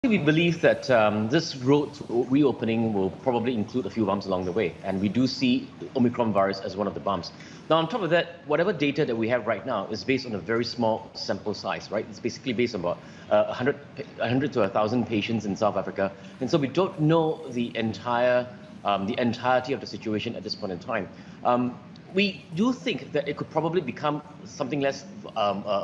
We believe that this road to reopening will probably include a few bumps along the way, and we do see Omicron virus as one of the bumps. Now, on top of that, whatever data that we have right now is based on a very small sample size, right? It's basically based on about 100 to 1,000 patients in South Africa, and so we don't know the entirety of the situation at this point in time. We do think that it could probably become something less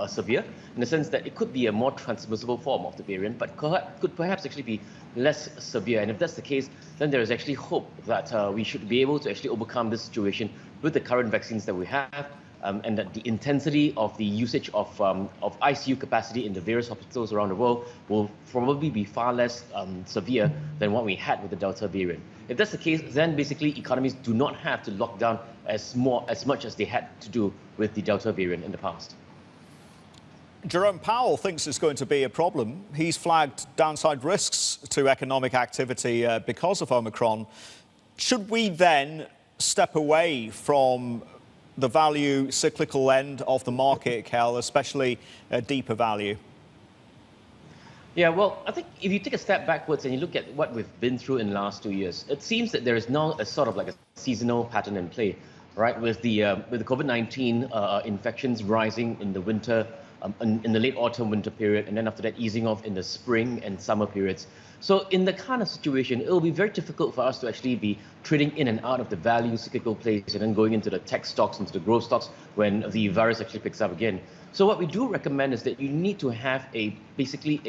severe, in the sense that it could be a more transmissible form of the variant, but could perhaps actually be less severe. And if that's the case, then there is actually hope that we should be able to actually overcome this situation with the current vaccines that we have, and that the intensity of the usage of ICU capacity in the various hospitals around the world will probably be far less severe than what we had with the Delta variant. If that's the case, then basically economies do not have to lock down as much as they had to do with the Delta variant in the past. Jerome Powell thinks it's going to be a problem. He's flagged downside risks to economic activity because of Omicron. Should we then step away from the value cyclical end of the market, Kel, especially deeper value? Yeah, well, I think if you take a step backwards and you look at what we've been through in the last 2 years, it seems that there is now a sort of like a seasonal pattern in play, right? With the COVID-19 infections rising in the winter, in the late autumn winter period, and then after that easing off in the spring and summer periods. So in the kind of situation, it will be very difficult for us to actually be trading in and out of the value cyclical plays and then going into the tech stocks, into the growth stocks when the virus actually picks up again. So what we do recommend is that you need to have basically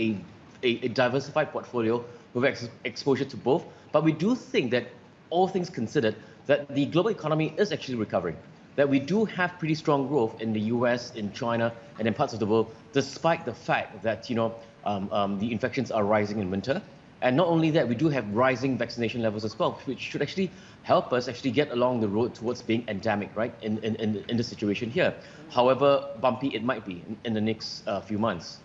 a diversified portfolio with exposure to both. But we do think that, all things considered, that the global economy is actually recovering, that we do have pretty strong growth in the US, in China, and in parts of the world, despite the fact that the infections are rising in winter. And not only that, we do have rising vaccination levels as well, which should actually help us actually get along the road towards being endemic, right, in the situation here. However bumpy it might be in the next few months.